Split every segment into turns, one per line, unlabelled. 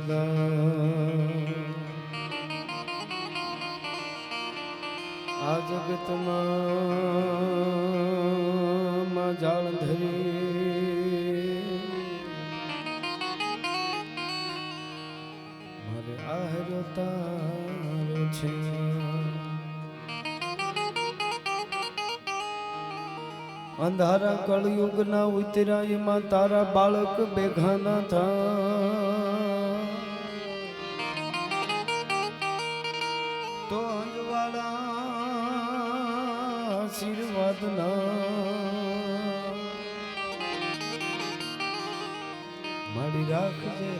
સદા આ જગતમાં જાળ ધરી મારે આહરો તારો છે અંધારા કળયુગના ઉતરાયમાં તારા બાળક બેઘાના થા તો અંજવાળા આશીર્વાદના મારી રાખજે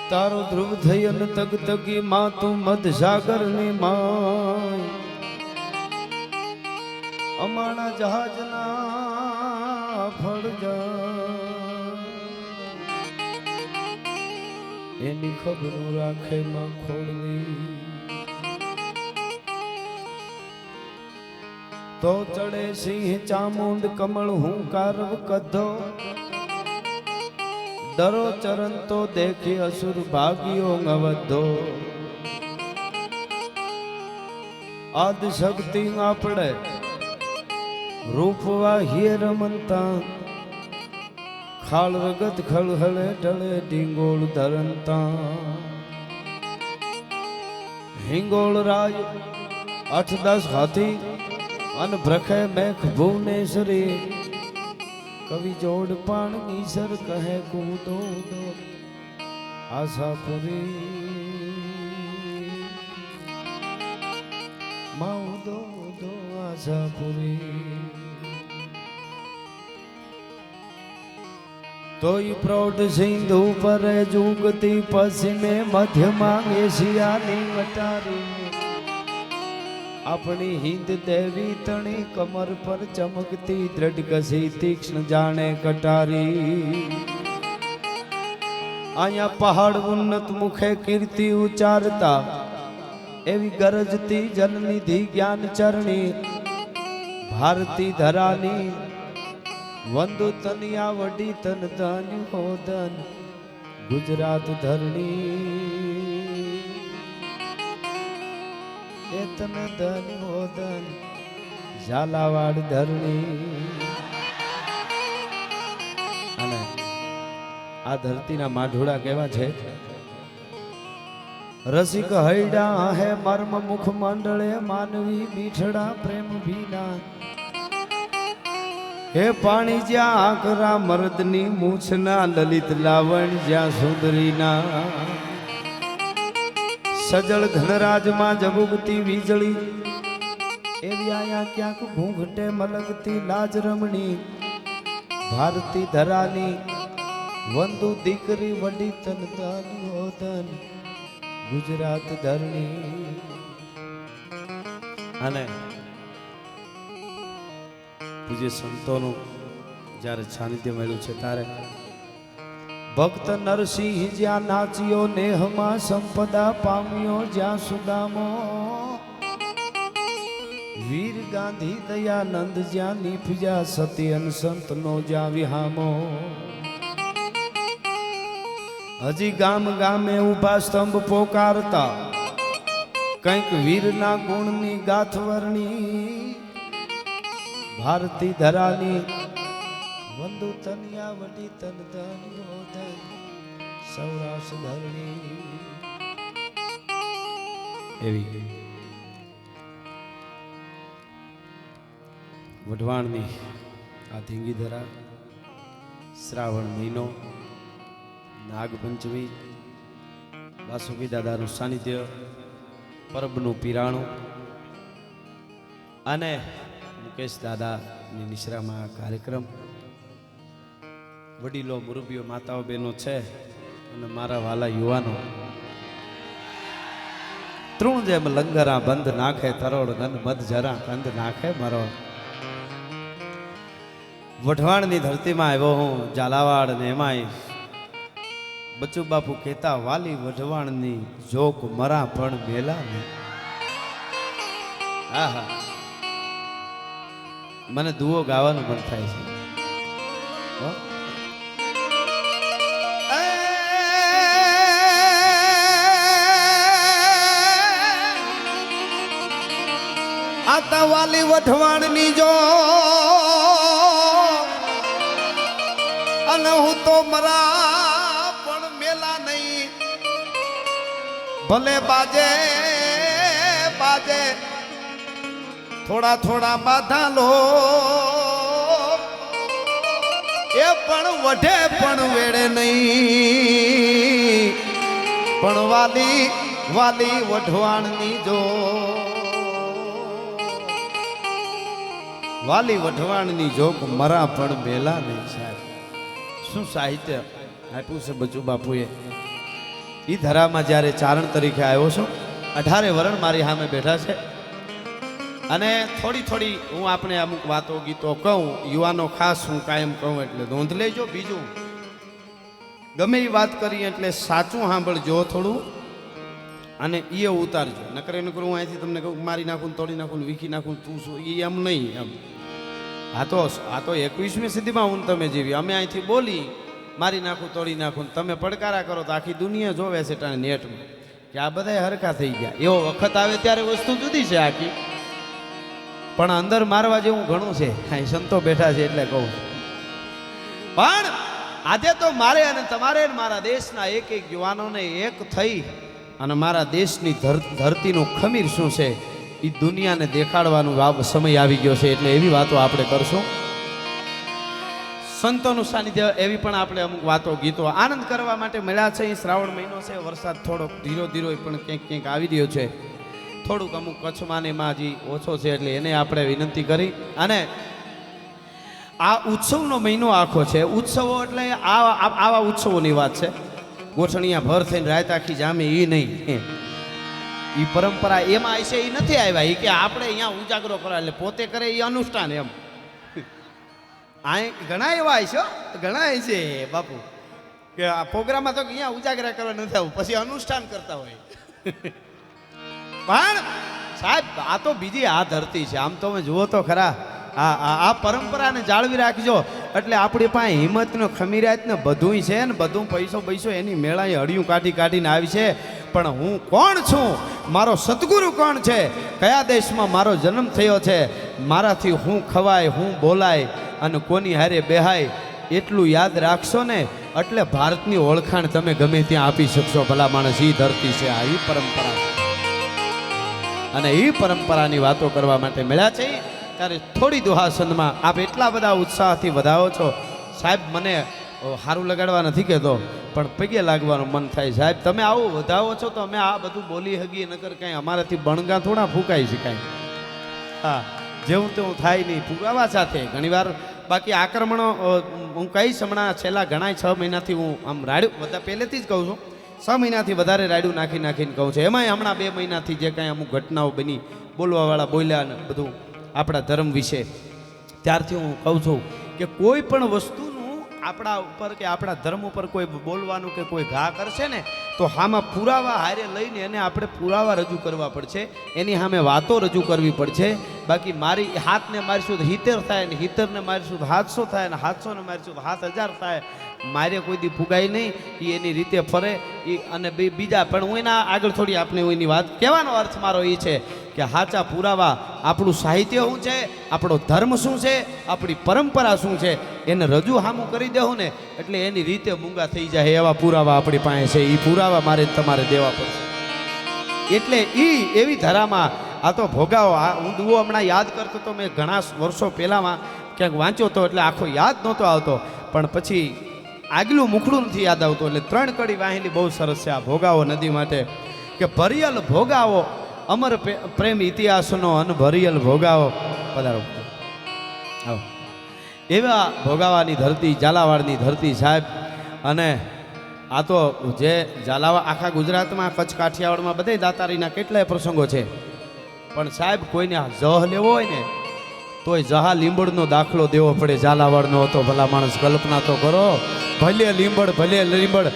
તારો ધ્રુવ થઈ અને તગ તગી માં તું મધ સાગર ની માય અમાણા જહાજના ફળજા એની ખબર રાખે માં ખોલવી તો ચડે સિંહ ચામુંડ કમળ હું કારવ કધો ડરો ચરણ તો દેખી અસુર ભાગ્યો અવધો આદ શક્તિ આપણે રૂપવા હિય રમંતા ખાળ રગત ખળહળે ઢળે ઢીંગોળ ધરંતા હિંગોળ રાજ 8-10 હાથી અન ભ્રખે મેઘ ભુવનેશ્વરી કવિ જોડ પાણ ઈસર કહે કૂદો દો આશાપુરી માઉ દો દો આશાપુરી તોય પ્રૌઢ સિંધુ પર જુગતી પશ્ચિમે મધ્યમાં એશિયાની વટારી આપણી હિંદ દેવી તણી કમર પર ચમકતી દ્રઢ કસી તીક્ષ્ણ જાણે કટારી અહીંયા પહાડ ઉન્નત મુખે કીર્તિ ઉચ્ચારતા એવી ગરજતી જનનિધિ જ્ઞાન ચરણી ભારતી ધરાની વંદુ તનિયા વડી તન ધન હોદન ગુજરાત ધરણી તન ધન હોદન ઝાલાવાડ ધરણી અને આ ધરતીના માઢોળા કેવા છે રસિક હૈડા હે મર્મ મુખ મંડળે માનવી મીઠડા પ્રેમ ભીના હે પાણી જ્યાં આકરા મર્દની મૂછના લલિત લાવણ જ્યાં સુંદરીના સજળ ઘનરાજમાં જબુગતી વીજળી એવી આયા ક્યાંક ઘૂંઘટે મલગતી લાજ રમણી ભારતી ધરાની વંદુ દીકરી વડી તન તન હોદન ગુજરાત ધરણી અને પૂજ્ય સંતોનું જ્યારે સાનિધ્ય મળ્યું છે ત્યારે ભક્ત નરસિંહ જ્યાં નાચ્યો નેહમાં સંપદા પામ્યો જ્યાં સુદામો વીર ગાંધી દયાનંદ જ્યાં નીપજ્યા સત્યન સંતનો જ્યાં વિહામો હજી ગામ ગામે ઉભા સ્તંભ પોકારતા કંઈક વીરના ગુણની ગાથવરણી ભારતી ધરાની વંદુ તનિયા વડી તન ધન હોદન સૌરાષ્ટ્ર ધરણી એવી વઢવાણની આ ધીંગી ધરા શ્રાવણ મહિનો નાગપંચમી વાસુકી દાદાનું સાનિધ્ય પરબનું પીરાણું અને મુકેશ દાદાની નિશ્રામાં કાર્યક્રમ વડીલો મુરબીઓ માતાઓ બહેનો છે અને મારા વાલા યુવાનો તૃણ જેમ લંગરા બંધ નાખે તરોડ ગંધ મધ જરા કંદ નાખે મારો વઢવાણની ધરતીમાં આવ્યો હું ઝાલાવાડ ને એમાંય બચ્ચુ બાપુ કહેતા વાલી વઢવાણની જોક મરા પણ મેલા ને આહા મને દુઓ ગાવાનું મન થાય છે આતા વાલી વઢવાણની જો અને હું તો મરા પણ મેલા નહીં ભલે બાજે બાજે થોડા થોડા બાધા લો એ પણ વઢે પણ વેડે નહીં પણ વાલી વાલી વઢવાણની જો વાલી વઢવાણની જોક મરા પણ મેલા નહીં સાહેબ શું સાહિત્ય આપ્યું છે બચુ બાપુએ એ ધરામાં જ્યારે ચારણ તરીકે આવ્યો છું 18 વર્ષ મારી સામે બેઠા છે અને થોડી થોડી હું આપણે અમુક વાતો ગીતો કહું યુવાનો ખાસ હું કાયમ કહું એટલે નોંધ લેજો બીજું ગમે એ વાત કરી એટલે સાચું સાંભળજો થોડું અને એ ઉતારજો નકર હું અહીંથી તમને કહું મારી નાખું તોડી નાખું વીખી નાખું તું શું એ એમ નહીં એમ આ તો 21મી સદીમાં હું તમે જીવી અમે અહીંથી બોલી મારી નાખું તોડી નાખું તમે પડકારા કરો તો આખી દુનિયા જોવે છે ટાણે નેટમાં કે આ બધા હરખા થઈ ગયા એવો વખત આવે ત્યારે વસ્તુ જુદી છે આખી પણ અંદર મારવા જેવું ઘણું છે અહીં સંતો બેઠા છે એટલે કહું પણ આજે તો મારે અને તમારે મારા દેશના એક એક યુવાનોને એક થઈ અને મારા દેશની ધરતીનું ખમીર શું છે એ દુનિયાને દેખાડવાનું સમય આવી ગયો છે એટલે એવી વાતો આપણે કરશું સંતોનું સાનિધ્ય એવી પણ આપણે અમુક વાતો ગીતો આનંદ કરવા માટે મળ્યા છે એ શ્રાવણ મહિનો છે વરસાદ થોડોક ધીરો ધીરો પણ ક્યાંક ક્યાંક આવી રહ્યો છે થોડુંક અમુક કચ્છમાં ને એમાં હજી ઓછો છે એટલે એને આપણે વિનંતી કરી અને આ ઉત્સવનો મહિનો આખો છે ઉત્સવો એટલે આવા ઉત્સવોની વાત છે ગોઠણિયા ભર થઈને રાત આખી જામે એ નહીં એ પરંપરા એમાં છે એ નથી આવ્યા એ કે આપણે અહીંયા ઉજાગરો કરવા એટલે પોતે કરે એ અનુષ્ઠાન એમ આ ઘણા એવા છે ઘણા છે બાપુ કે આ પ્રોગ્રામમાં તો અહીંયા ઉજાગરા કરવા નથી આવું પછી અનુષ્ઠાન કરતા હોય પણ સાહેબ આ તો બીજી આ ધરતી છે આમ તો તમે જુઓ તો ખરા આ પરંપરાને જાળવી રાખજો એટલે આપણી પાસે હિંમતનો ખમીરાત ને બધું છે ને બધું પૈસો એની મેળાએ હળિયું કાઢીને આવી છે પણ હું કોણ છું મારો સદગુરુ કોણ છે કયા દેશમાં મારો જન્મ થયો છે મારાથી હું ખવાય હું બોલાય અને કોની હારે બેહાય એટલું યાદ રાખશો ને એટલે ભારતની ઓળખાણ તમે ગમે ત્યાં આપી શકશો ભલા માણસ એ ધરતી છે આ એ પરંપરા અને એ પરંપરાની વાતો કરવા માટે મળ્યા છે ત્યારે થોડી દુહાસનમાં આપ એટલા બધા ઉત્સાહથી વધાવો છો સાહેબ મને સારું લગાડવા નથી કહેતો પણ પગે લાગવાનું મન થાય સાહેબ તમે આવું વધાવો છો તો અમે આ બધું બોલી હગીએ નકર કાંઈ અમારાથી બણગા થોડા ફૂંકાય છે કાંઈ હા જેવું તેવું થાય નહીં પુરાવા સાથે ઘણીવાર બાકી આક્રમણો હું કહીશ હમણાં છેલ્લા ઘણા 6 મહિનાથી હું આમ રાડ્યું બધા પહેલેથી જ કહું છું 6 મહિનાથી વધારે રાડ્યું નાખીને કહું છું એમાંય હમણાં 2 મહિનાથી જે કાંઈ અમુક ઘટનાઓ બની બોલવાવાળા બોલ્યા ને બધું આપણા ધર્મ વિશે ત્યારથી હું કહું છું કે કોઈ પણ વસ્તુનું આપણા ઉપર કે આપણા ધર્મ ઉપર કોઈ બોલવાનું કે કોઈ ઘા કરશે ને તો આમાં પુરાવા હારે લઈને એને આપણે પુરાવા રજૂ કરવા પડશે એની સામે વાતો રજૂ કરવી પડશે બાકી મારી હાથને મારીશું તો 70 થાય ને 70ને મારીશું તો 700 થાય ને 700ને મારીશું તો 7000 થાય મારે કોઈ દી ફુગાય નહીં એ એની રીતે ફરે એ અને બીજા પણ હું એના આગળ થોડી આપણે એની વાત કહેવાનો અર્થ મારો એ છે કે સાચા પુરાવા આપણું સાહિત્ય શું છે આપણો ધર્મ શું છે આપણી પરંપરા શું છે એને રજૂ સામું કરી દેવું ને એટલે એની રીતે મૂંગા થઈ જાય એવા પુરાવા આપણી પાસે છે એ પુરાવા મારે તમારે દેવા પડશે એટલે એ એવી ધરામાં આ તો ભોગાવો હું દુઓ હમણાં યાદ કરતો તો મેં ઘણા વર્ષો પહેલાંમાં ક્યાંક વાંચ્યો હતો એટલે આખો યાદ નહોતો આવતો પણ પછી આગલું મુખડું નથી યાદ આવતું એટલે 3 કડી વાહેલી બહુ સરસ છે આ ભોગાવો નદી માટે કે ભરિયલ ભોગાવો અમર પ્રેમ ઇતિહાસનો અનભરિયલ ભોગાવો પધારો આવો એવા ભોગાવાની ધરતી ઝાલાવાડની ધરતી સાહેબ અને આ તો જે ઝાલાવાડ આખા ગુજરાતમાં કચ્છ કાઠિયાવાડમાં બધે દાતારીના કેટલાય પ્રસંગો છે પણ સાહેબ કોઈને જહ લેવો હોય ને તોય જહા લીંબડનો દાખલો દેવો પડે ઝાલાવાડનો હતો ભલા માણસ કલ્પના તો કરો ભલે લીંબડ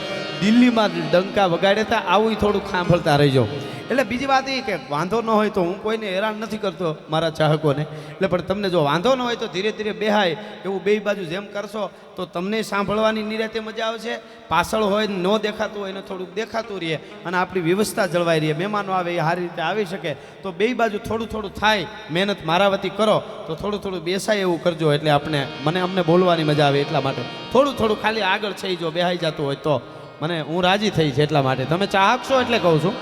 દિલ્હીમાં ડંકા વગાડે હતા આવું થોડુંક સાંભળતા રહીજો. એટલે બીજી વાત એ કે વાંધો ન હોય તો હું કોઈને હેરાન નથી કરતો મારા ચાહકોને. એટલે પણ તમને જો વાંધો ન હોય તો ધીરે ધીરે બેહાય એવું બે બાજુ જેમ કરશો તો તમને સાંભળવાની નિરાતે મજા આવશે. પાછળ હોય ન દેખાતું હોય ને થોડુંક દેખાતું રહે અને આપણી વ્યવસ્થા જળવાઈ રહે. મહેમાનો આવે એ સારી રીતે આવી શકે તો બે બાજુ થોડું થોડું થાય. મહેનત મારા વતી કરો તો થોડું થોડું બેસાય એવું કરજો. એટલે અમને બોલવાની મજા આવે. એટલા માટે થોડું થોડું ખાલી આગળ છે જો બેહાઈ જતું હોય તો હું રાજી થઈ છે. એટલા માટે તમે ચાહક છો એટલે કહું છું.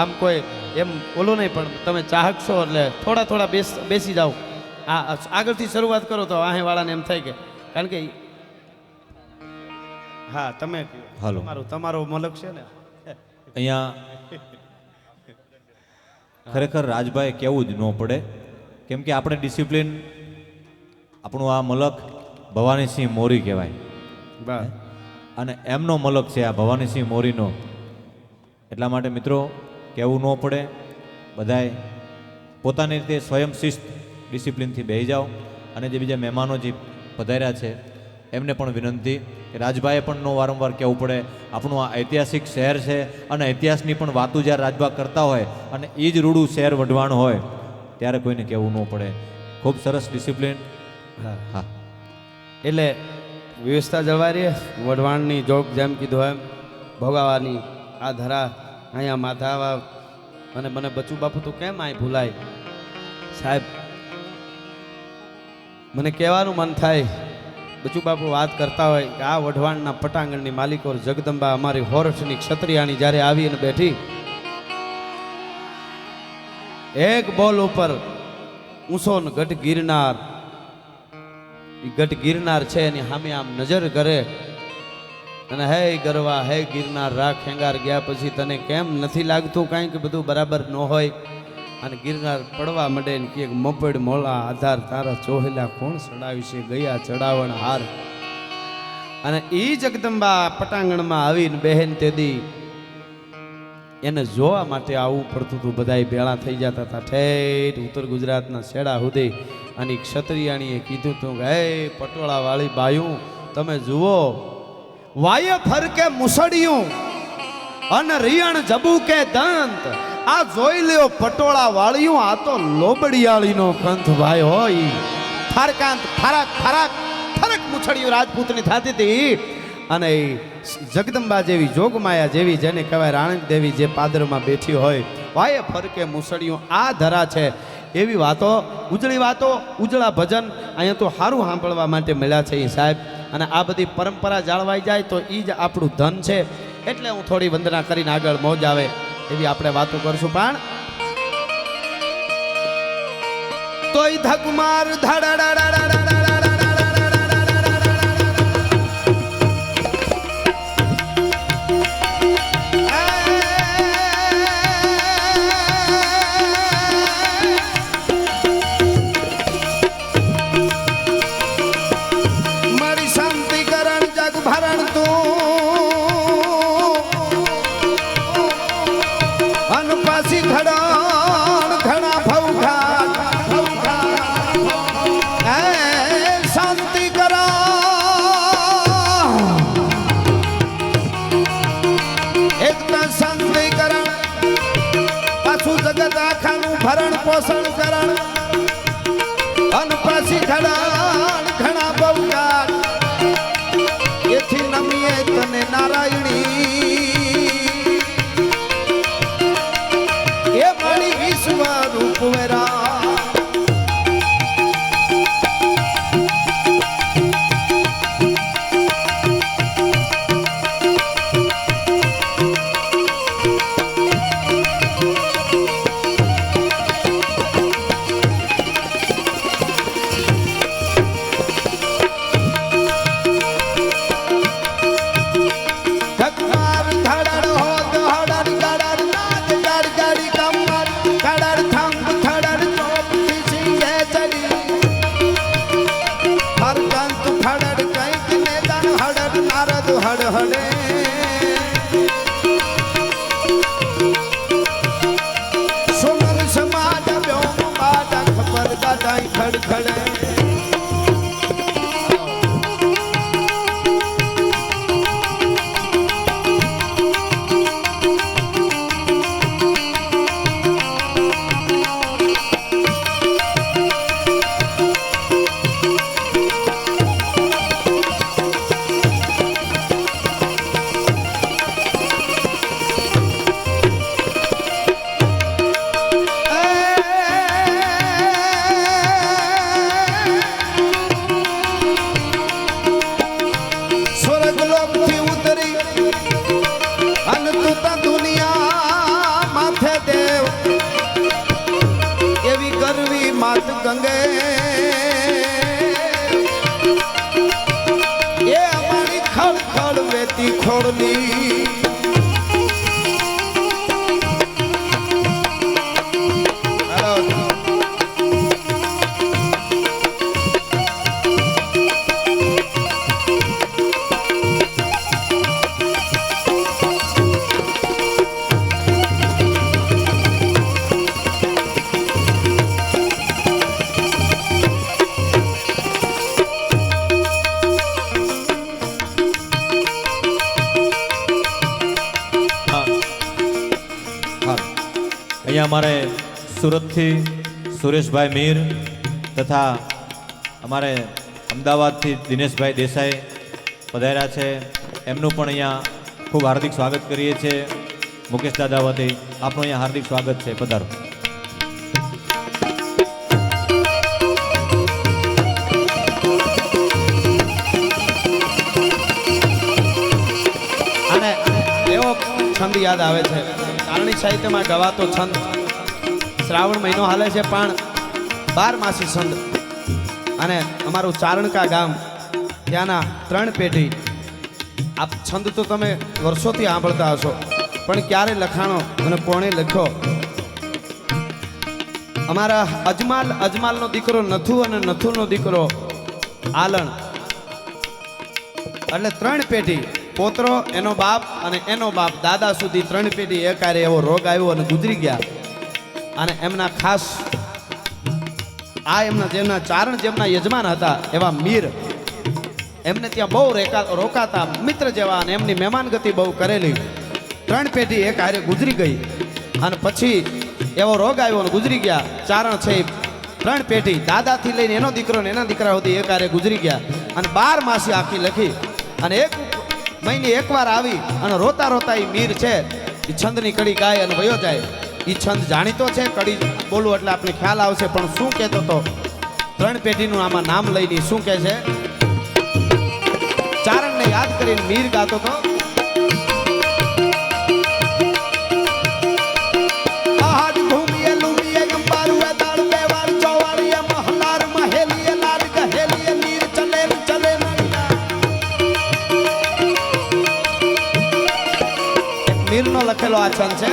આમ કોઈ એમ ઓલો નહીં પણ તમે ચાહક છો એટલે થોડા થોડા બેસી જાઓ. આગળથી શરૂઆત કરો તો વાળાને એમ થાય કે કારણ કે હા તમે
હાલો
તમારો મલક છે ને
અહીંયા ખરેખર રાજભાઈ કેવું જ ન પડે કેમ કે આપણે ડિસિપ્લિન આપણું આ મલક ભવાનીસિંહ મોરી કહેવાય અને એમનો મલક છે આ ભવાનીસિંહ મોરીનો. એટલા માટે મિત્રો કહેવું ન પડે. બધાએ પોતાની રીતે સ્વયં શિસ્ત ડિસિપ્લિનથી બેસી જાઓ. અને જે બીજા મહેમાનો જે પધાર્યા છે એમને પણ વિનંતી કે રાજભાઈએ પણ ન વારંવાર કહેવું પડે. આપણું આ ઐતિહાસિક શહેર છે અને ઇતિહાસની પણ વાતો જ્યારે રાજભા કરતા હોય અને એ જ રૂડું શહેર વઢવાણ હોય ત્યારે કોઈને કહેવું ન પડે. ખૂબ સરસ ડિસિપ્લિન. હા
એટલે વ્યવસ્થા જળવાઈ રહે. વઢવાણની જોગ જેમ કીધું એમ ભોગાવાની આ ધરા અહીંયા માથાવા અને મને બચુ બાપુ તો કેમ અહીં ભૂલાય સાહેબ. મને કહેવાનું મન થાય બચુ બાપુ વાત કરતા હોય કે આ વઢવાણના પટાંગણની માલિકો જગદંબા અમારી હોરઠની ક્ષત્રિયાણી જ્યારે આવીને બેઠી એક બોલ ઉપર ઊંસો ને ગઢ ગિરનાર એ ગઢ ગિરનાર છે એની સામે આમ નજર કરે અને હે ગરવા હે ગિરનાર રાખ હેંગાર ગયા પછી તને કેમ નથી લાગતું કાંઈ કે બધું બરાબર ન હોય. અને ગિરનાર પડવા માંડે ને કે મપડ મોળા આધાર તારા ચોહેલા કોણ ચડાવી છે ગયા ચડાવણ હાર. અને એ જગદંબા પટાંગણમાં આવીને બહેન તેદી એને જોવા માટે આવવું પડતું હતું. બધા ભેળા થઈ જતા હતા ઠેઠ ઉત્તર ગુજરાતના છેડા સુધી. અને ક્ષત્રિયાણીએ કીધું હતું કે હે પટોળા વાળી બાયું તમે જુઓ વાય ફરકે મુસડિયું અને રિયણ જબુ કે દંત આ જોઈ લ્યો પટોળા વાળિયું આ તો લોબડિયાળીનો કંથ ભાઈ હોય. ફરકાંત ફરક ફરક ફરક મુછડિયું રાજપૂતની થતી હતી. અને જગદંબા જેવી જોગમાયા જેવી જેને કહેવાય રાણક દેવી જે પાદરમાં બેઠી હોય વાય ફરકે મુસડિયું આ ધરા છે. એવી વાતો ઉજળા ભજન અહીંયા તો સારું સાંભળવા માટે મળ્યા છે એ સાહેબ. અને આ બધી પરંપરા જાળવાઈ જાય તો એ જ આપણું ધન છે. એટલે હું થોડી વંદના કરીને આગળ મોજ આવે એવી આપણે વાતો કરશું. પણ તોય ધકમાર ભરણ પોષણ કરણ અન પછી ઘણા બહુગાટ એથી નમીએ તને નારાયણી એ મારી વિશ્વ રૂપ વેરા.
અહીંયા અમારે સુરતથી સુરેશભાઈ મીર તથા અમારે અમદાવાદથી દિનેશભાઈ દેસાઈ પધાર્યા છે. એમનું પણ અહીંયા ખૂબ હાર્દિક સ્વાગત કરીએ છીએ. મુકેશ દાદા વતી આપનું અહીંયા હાર્દિક સ્વાગત છે. પધારો.
અને એવો છંદ યાદ આવે છે, કારણી સાહિત્યમાં ગવાતો છંદ. શ્રાવણ મહિનો હાલે છે પણ 12 માસી છંદ. અને અમારું ચારણકા ગામ ત્યાંના 3 પેઢી આ છંદ તો તમે વર્ષોથી સાંભળતા હશો, પણ ક્યારે લખાણો અને કોણે લખ્યો? અમારા અજમાલનો દીકરો નથુ અને નથુનો દીકરો આલણ, એટલે 3 પેઢી, પોતરો, એનો બાપ અને એનો બાપ, દાદા સુધી 3 પેઢી એકારે એવો રોગ આવ્યો અને ગુજરી ગયા. અને એમના ખાસ જેમના ચારણ જેમના યજમાન હતા એવા મીર, એમને ત્યાં બહુ રોકાતા મિત્ર જેવા, અને એમની મહેમાનગતિ બહુ કરેલી. 3 પેઢી એક હારે ગુજરી ગઈ અને પછી એવો રોગ આવ્યો અને ગુજરી ગયા. ચારણ છે 3 પેઢી, દાદાથી લઈને એનો દીકરો ને એના દીકરા સુધી એક હારે ગુજરી ગયા. અને 12 માસી આખી લખી અને 1 મહિને એકવાર આવી અને રોતા રોતા એ મીર છે એ છંદની કડી ગાય અને વયો જાય. એ છંદ જાણીતો છે, કડી બોલું એટલે આપણે ખ્યાલ આવશે. પણ શું કહેતો તો 3 પેઢીનું આમાં નામ લઈને શું કહે છે? ચારણને યાદ કરીને મીર ગાતો તો મીરનો લખેલો આ છંદ છે.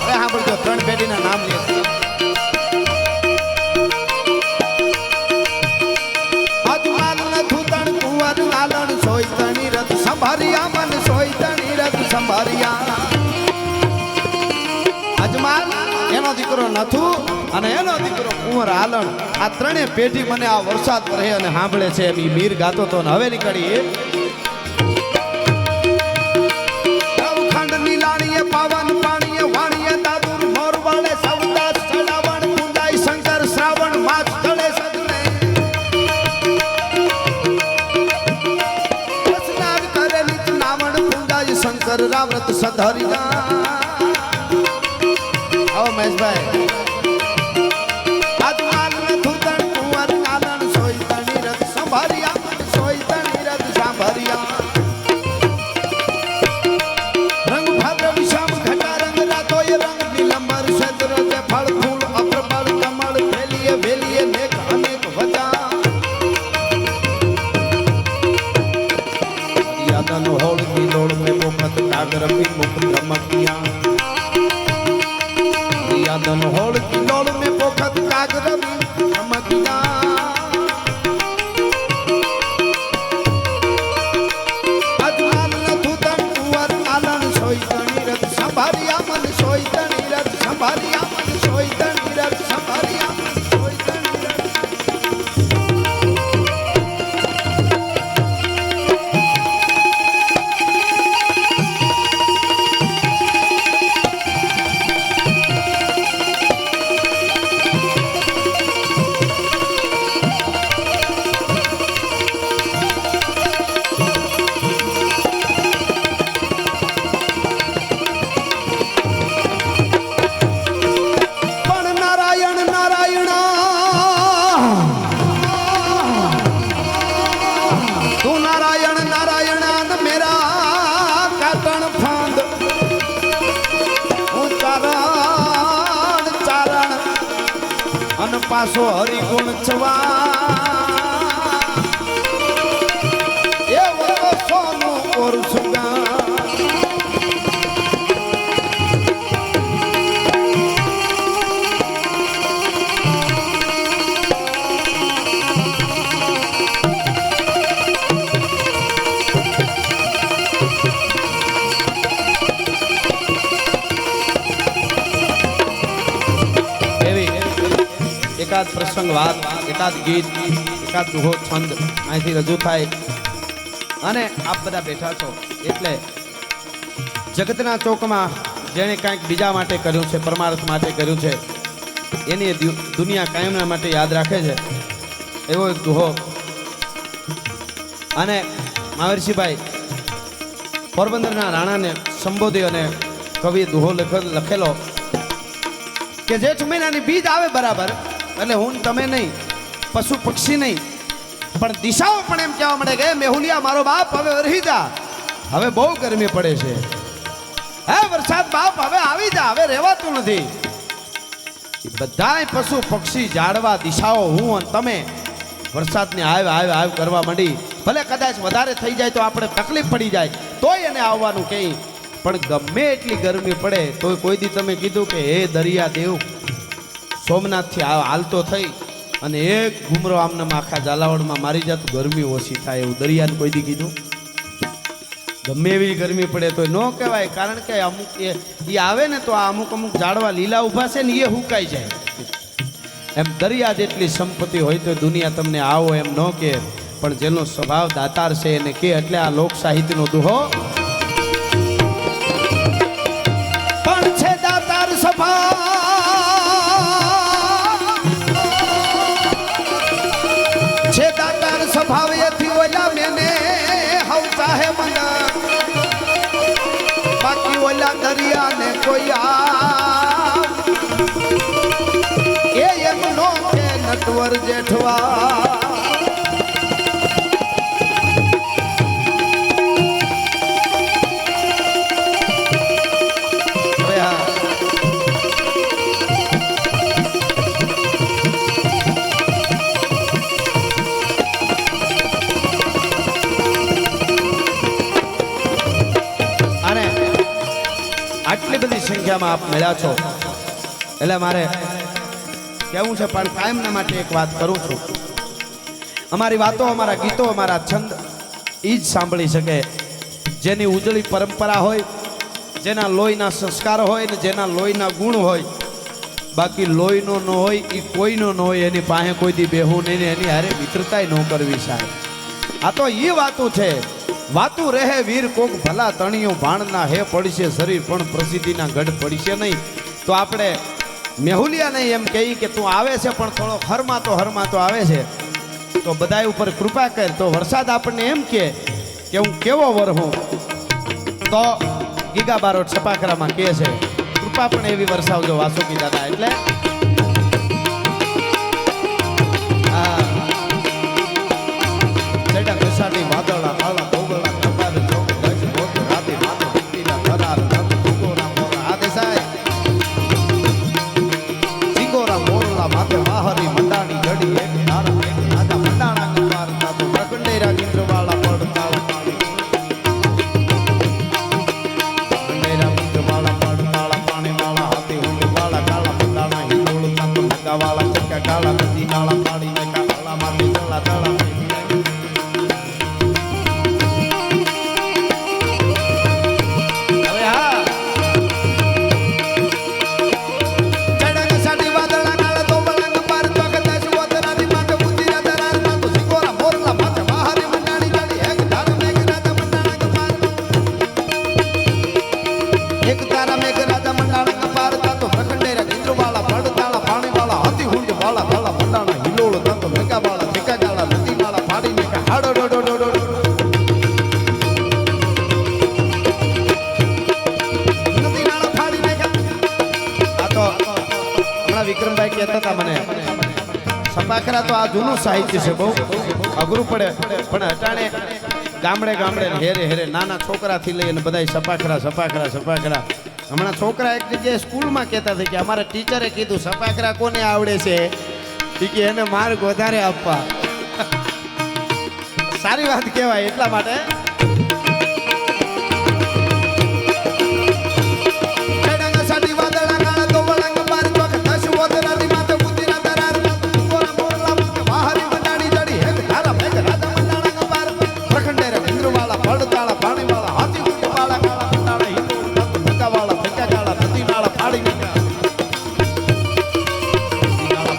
હવે સાંભળજો, 3 પેઢીના નામ લે. અજમાલ નથુ તણ કુંવર આલણ સોયતણી રથ સંભારિયા, મન સોયતણી રથ સંભારિયા. અજમાલ એનો દીકરો નથુ અને એનો દીકરો કુંવર આલણ, આ 3 પેઢી મને આ વરસાદ રહે અને સાંભળે છે. એમ મીર ગાતો તો ને હવે નીકળી પાવન પાણીએ વાણીએ દાદુર મોર વાળે સવદાસ ચડાવણ કુંડાઈ શંકર શ્રાવણ માસ જળે સદને સ્નાન કરેલી નાવણ કુંડાઈ શંકર રાવ્રત સધરિયા. આવો મહેશભાઈ. આજમાલ નથુ તણ કુંવર આનંદ સોયતણી રથ સંભારિયા, સોયતણી રથ સાંભરિયા. હોળ કિલોળ में पोखत कागरवी चमकिया. अजमाल नथु तण कुंवर आलण सोयतणी रथ संभारिया, मन सोयतणी रथ संभारिया, मन सोयतणी रथ संभारिया, मन सोयतणी रथ. પાસો હરિગુણ છવા એવો સોનું ઓરસુગા. એકાદ પ્રસંગ વાત, એકાદ ગીત, એકાદ દુહો છંદ અહીંથી રજૂ થાય અને આપ બધા બેઠા છો એટલે જગતના ચોકમાં જેણે કાંઈક બીજા માટે કર્યું છે, પરમાર્થ માટે કર્યું છે, એની દુનિયા કાયમના માટે યાદ રાખે છે એવો એક દુહો. અને મહાવીરસિંહભાઈ પોરબંદરના રાણાને સંબોધી અને કવિ દુહો લખેલો કે જેઠ મહિનાની બીજ આવે બરાબર એટલે હું તમે નહીં, પશુ પક્ષી નહીં, પણ દિશાઓ પણ એમ કહેવા મળે કે મેહુલિયા મારો બાપ હવે વરહી જા, હવે બહુ ગરમી પડે છે, હે વરસાદ બાપ હવે આવી જા, હવે રહેવાતું નથી. બધાય પશુ પક્ષી ઝાડવા દિશાઓ હું અને તમે વરસાદની આવ કરવા માંડી. ભલે કદાચ વધારે થઈ જાય તો આપણે તકલીફ પડી જાય તોય એને આવવાનું કહી, પણ ગમે એટલી ગરમી પડે તોય કોઈ દી તમે કીધું કે હે દરિયા દેવ સોમનાથથી હાલતો થઈ અને એક ઘૂમરો આમને આખા ઝાલાવાડમાં મારી જતું ગરમી ઓછી થાય એવું દરિયાને કોઈ દી કીધું? ગમે એવી ગરમી પડે તો ન કહેવાય, કારણ કે અમુક એ આવે ને તો આ અમુક ઝાડવા લીલા ઊભા છે ને એ હુકાઈ જાય. એમ દરિયા જેટલી સંપત્તિ હોય તો દુનિયા તમને આવો એમ ન કે, પણ જેનો સ્વભાવ દાતાર છે એને કે. એટલે આ લોક સાહિત્યનો દુહો પણ છે દાતાર સ્વભાવ, છે દાતાર સ્વભાવ એથી ઓલા મેને હવ ચાહે મન, બાકી ઓલા દરિયા ને કોઈ એ એમનો કે નટવર જેઠવા. આટલી બધી સંખ્યામાં આપ મળ્યા છો એટલે મારે કહેવું છે, પણ કાયમના માટે એક વાત કરું છું. અમારી વાતો, અમારા ગીતો, અમારા છંદ એ જ સાંભળી શકે જેની ઉજળી પરંપરા હોય, જેના લોહીના સંસ્કાર હોય ને જેના લોહીના ગુણ હોય. બાકી લોહીનો ન હોય એ કોઈનો ન હોય, એની પાસે કોઈ દી બેહું નહીં ને એની હારે મિત્રતાય ન કરવી સાહેબ. આ તો એ વાતું છે. વાતું રહે વીર કોક ભલા તણિયું ભાણના હે પડશે શરીર પણ પ્રસિદ્ધિના ગઢ પડશે નહીં. તો આપણે મેહુલિયા નહીં એમ કહી કે તું આવે છે પણ થોડો હરમાતો આવે છે તો બધા ઉપર કૃપા કર. તો વરસાદ આપણને એમ કે હું કેવો વરહું, તો ગીગા બારોટ છપાખરામાં કહે છે કૃપા પણ એવી વરસાવજો વાસુકી દાદા. એટલે ઘસાટી વાદળા કાળા પોગળા કપાર ચોક ગજ મોત રાતે માથે ટીકીના કરાર નંદ ચિગોરા મોરા આ દેસાય ચિગોરા મોરલા માથે વાહરી મંડાણી જડી એક તારા એક રાજા મંડાણા કપાર તાતો પ્રકંડેરા ગિંદ્રવાળા પડતાળા પાણી પ્રકંડેરા ગિંદ્રવાળા પડતાળા પાણી વાળા હાથી હુંડી વાળા કાળા મંડાણા હિંડોળ ચાંતો લગાવાળા ચક્કા કાળા નદી નાળા પાડી ને કાળા માથે ચલા ચલા વિક્રમભાઈ કહેતા હતા મને સપાખરા તો આ જૂનું સાહિત્ય છે, બહુ અઘરું પડે, પણ અટાણે ગામડે હેરે હેરે નાના છોકરાથી લઈને બધા સપાખરા. હમણાં છોકરા એક જગ્યાએ સ્કૂલમાં કહેતા હતા કે અમારા ટીચરે કીધું સપાખરા કોને આવડે છે કે એને માર્ક વધારે આપવા. સારી વાત કહેવાય. એટલા માટે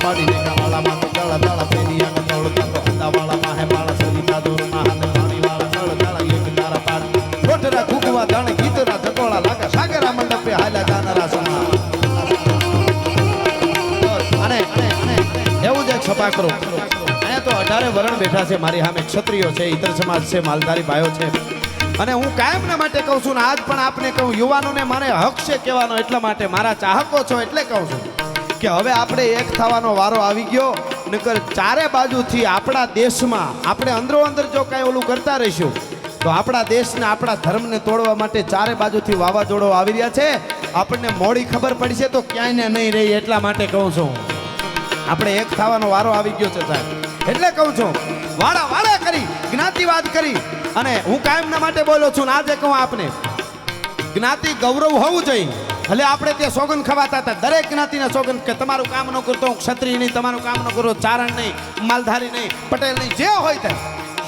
પાડી ને કાળા એવા ધણ ગીતના ધકોળા લાગે સાગરા મંડપે હાલ્યા જાનારા સમા. અને એવું જ એક સભા કરું. અહીંયા તો 18 વરણ બેઠા છે મારી સામે, ક્ષત્રિયો છે, ઇતર સમાજ છે, માલધારી ભાઈઓ છે. અને હું કાયમના માટે કહું છું ને આજ પણ આપને કહું, યુવાનોને મારે હક છે કહેવાનો, એટલા માટે મારા ચાહકો છો એટલે કહું છું કે હવે આપણે એક થવાનો વારો આવી ગયો. નકર ચારે બાજુથી આપણા દેશમાં આપણે અંદરો અંદર જો કાંઈ ઓલું કરતા રહીશું તો આપણા દેશને આપણા ધર્મને તોડવા માટે ચારે બાજુથી વાવાઝોડો આવી રહ્યા છે. આપણને મોડી ખબર પડશે તો ક્યાંય ને નહીં રહી. એટલા માટે કહું છું આપણે એક થવાનો વારો આવી ગયો છે સાહેબ. એટલે કહું છું વાડા વાડા કરી જ્ઞાતિવાદ કરી અને હું કાયમના માટે બોલ્યો છું ને આજે કહું આપને જ્ઞાતિ ગૌરવ હોવું જોઈએ. ભલે આપણે ત્યાં સોગન ખવાતા હતા, દરેક જ્ઞાતિના સોગન કે તમારું કામ ન કરતો હું ક્ષત્રિય નહીં, તમારું કામ ન કરો ચારણ નહીં, માલધારી નહીં, પટેલ નહીં, જે હોય તે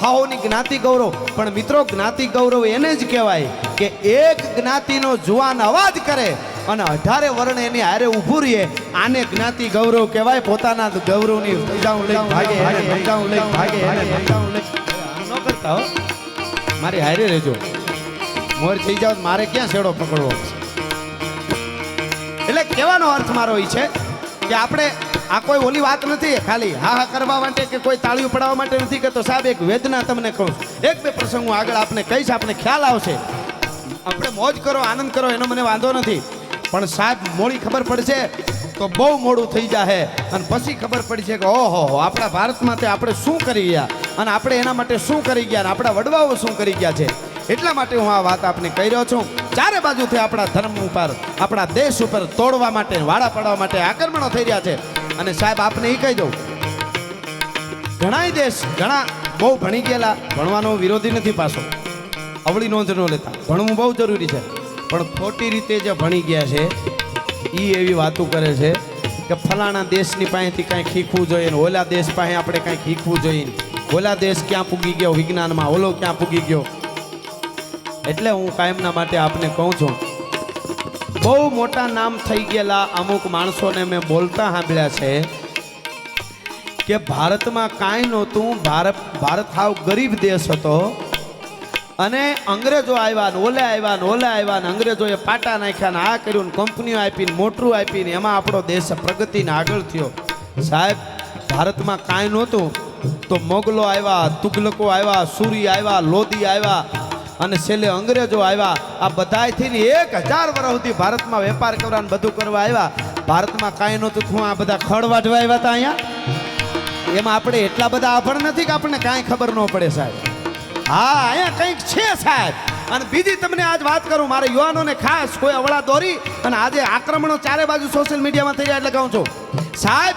હાઓની જ્ઞાતિ ગૌરવ. પણ મિત્રો જ્ઞાતિ ગૌરવ એને જ કહેવાય કે એક જ્ઞાતિનો જુવાન અવાજ કરે અને 18 વરણ એની હારે ઊભું રહીએ. આને જ્ઞાતિ ગૌરવ કહેવાય. પોતાના ગૌરવની ધજાઉં લઈ ભાગે એને ધજાઉં લઈ ભાગે એને ધજાઉં લઈ ન કરતા હો. મારી હારે રહેજો, મોર થઈ જાવ મારે ક્યાં છેડો પકડવો. એટલે કહેવાનો અર્થ મારો એ છે કે આપણે આ કોઈ ઓલી વાત નથી ખાલી હા હા કરવા માટે કે કોઈ તાળીઓ પડાવવા માટે નથી કરતો સાહેબ. એક વેદના તમને કહું, એક બે પ્રસંગ હું આગળ આપને કહીશ, આપને ખ્યાલ આવશે. આપણે મોજ કરો, આનંદ કરો, એનો મને વાંધો નથી. પણ સાહેબ મોડી ખબર પડશે તો બહુ મોડું થઈ જાય અને પછી ખબર પડી છે કે ઓહો આપણા ભારતમાં તે આપણે શું કરી ગયા અને આપણે એના માટે શું કરી ગયા અને આપણા વડવાઓ શું કરી ગયા છે. એટલા માટે હું આ વાત આપને કહી રહ્યો છું. ચારે બાજુથી આપણા ધર્મ ઉપર, આપણા દેશ ઉપર તોડવા માટે, વાડા પાડવા માટે આક્રમણો થઈ રહ્યા છે. અને સાહેબ આપને એ કહી દઉં, ઘણા દેશ ઘણા બહુ ભણી ગયેલા, ભણવાનો વિરોધી નથી પાછો, અવળી નોંધ ન લેતા, ભણવું બહુ જરૂરી છે. પણ ખોટી રીતે જે ભણી ગયા છે એ એવી વાતો કરે છે કે ફલાણા દેશની પાસેથી કાંઈ શીખવું જોઈએ ને ઓલા દેશ પાસે આપણે કાંઈ શીખવું જોઈએ. ઓલા દેશ ક્યાં પૂગી ગયો વિજ્ઞાનમાં, ઓલો ક્યાં પૂગી ગયો. એટલે હું કાયમના માટે આપને કહું છું, બહુ મોટા નામ થઈ ગયેલા અમુક માણસોને મેં બોલતા સાંભળ્યા છે કે ભારતમાં કાંઈ નહોતું, ભારત હાવ ગરીબ દેશ હતો અને અંગ્રેજો આવ્યા ને ઓલે આવ્યા ને ઓલે આવ્યા ને અંગ્રેજોએ પાટા નાખ્યા ને આ કર્યું ને કંપનીઓ આપીને મોટરું આપીને એમાં આપણો દેશ પ્રગતિને આગળ થયો. સાહેબ ભારતમાં કાંઈ નહોતું તો મોગલો આવ્યા, તુગલકો આવ્યા, સુરી આવ્યા, લોધી આવ્યા અને છેલ્લે અંગ્રેજો આવ્યા. આ બધાથી 1000 વર્ષ સુધી ભારતમાં વેપાર કરવા ને બધું કરવા આવ્યા. ભારતમાં કાંઈ નહોતું, હું આ બધા ખડ વાઢવા આવ્યા હતા અહીંયા. એમાં આપણે એટલા બધા અભણ નથી કે આપણને કાંઈ ખબર ન પડે સાહેબ. હા અહીંયા કંઈક છે સાહેબ. અને બીજી તમને આજ વાત કરું, મારા યુવાનોને ખાસ કોઈ અવળા દોરી અને આજે આક્રમણો ચારે બાજુ સોશિયલ મીડિયામાં થઈ રહ્યા એટલે કહું છું સાહેબ,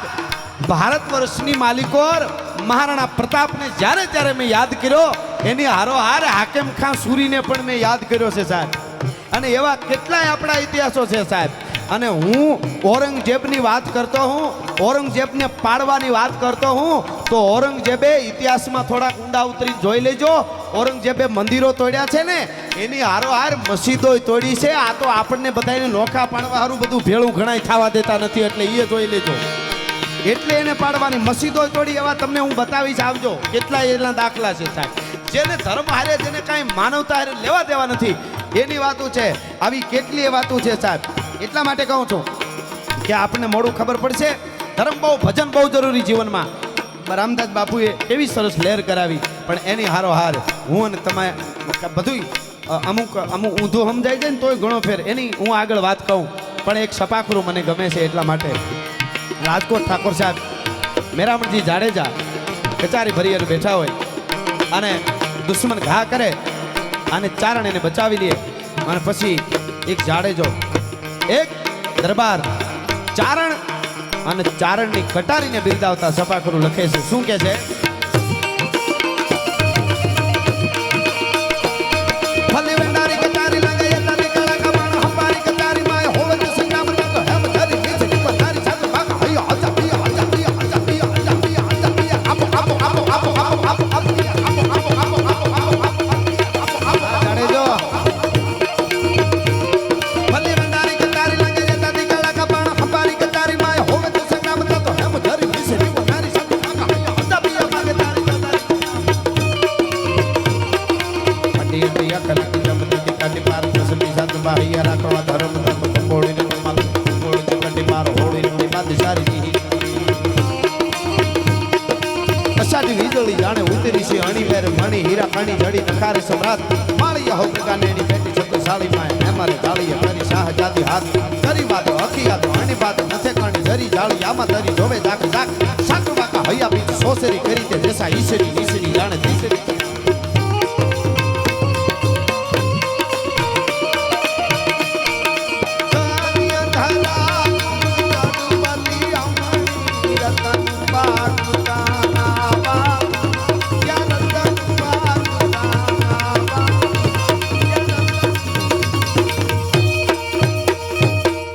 ભારત વર્ષની માલિકોર મહારાણા પ્રતાપને જ્યારે જ્યારે મેં યાદ કર્યો એની હારોહાર હાકેમ ખાન સુરીને પણ મેં યાદ કર્યો છે સાહેબ. અને એવા કેટલાય આપણા ઇતિહાસો છે સાહેબ. અને હું ઔરંગઝેબની વાત કરતો હું, ઔરંગઝેબને પાડવાની વાત કરતો હું તો ઔરંગઝેબે ઇતિહાસમાં થોડાક ઊંડા ઉતરી જોઈ લેજો. ઔરંગઝેબે મંદિરો તોડ્યા છે ને એની હારોહાર મસ્જિદો તોડી છે. આ તો આપણને બધાને નોખા પાડવા હારું બધું ભેળું ઘણાય થવા દેતા નથી, એટલે એ જોઈ લેજો. એટલે એને પાડવાની મસ્જિદો તોડી એવા તમને હું બતાવીશ, આવજો. કેટલાય એના દાખલા છે સાહેબ. જેને ધર્મ હારે, જેને કાંઈ માનવતા હારે લેવા દેવા નથી એની વાતો છે. આવી કેટલીય વાતો છે સાહેબ. એટલા માટે કહું છું કે આપણને મોડું ખબર પડશે. ધર્મ બહુ, ભજન બહુ જરૂરી જીવનમાં. રામદાસ બાપુએ કેવી સરસ લહેર કરાવી, પણ એની હારોહાર હું અને તમે બધું અમુક ઊંધું સમજાય જાય ને તોય ઘણો ફેર એની હું આગળ વાત કહું. પણ એક સપાખરું મને ગમે છે એટલા માટે રાજકોટ ઠાકોર સાહેબ મેરામણજી જાડેજા કચારી ભરી બેઠા હોય અને દુશ્મન ઘા કરે અને ચારણ એને બચાવી લે અને પછી એક જાડેજો એક દરબાર ચારણ અને ચારણની કટારીને બિરદાવતા સપાખરું લખે છે. શું કે છે? કલાકી જમતી કાટી પાર બાહ્ય રાખવા ધર્મ ધર્મ કંબોળીને કમાલ કંબોળી કંડી માર હોળીની બાદ સારી અષાઢી વીજળી જાણે ઉતરી છે અણી વેર મણી હીરા પાણી જડી નખારે સમ્રાટ માળીએ હોક કાને એની બેટી છતો સાળી માં એમારે જાળીએ કરી શાહજાદી હાથ કરી વાતો અખી આતો અણી બાત નથે કાણી જરી જાળી આમાં તરી જોવે જાક જાક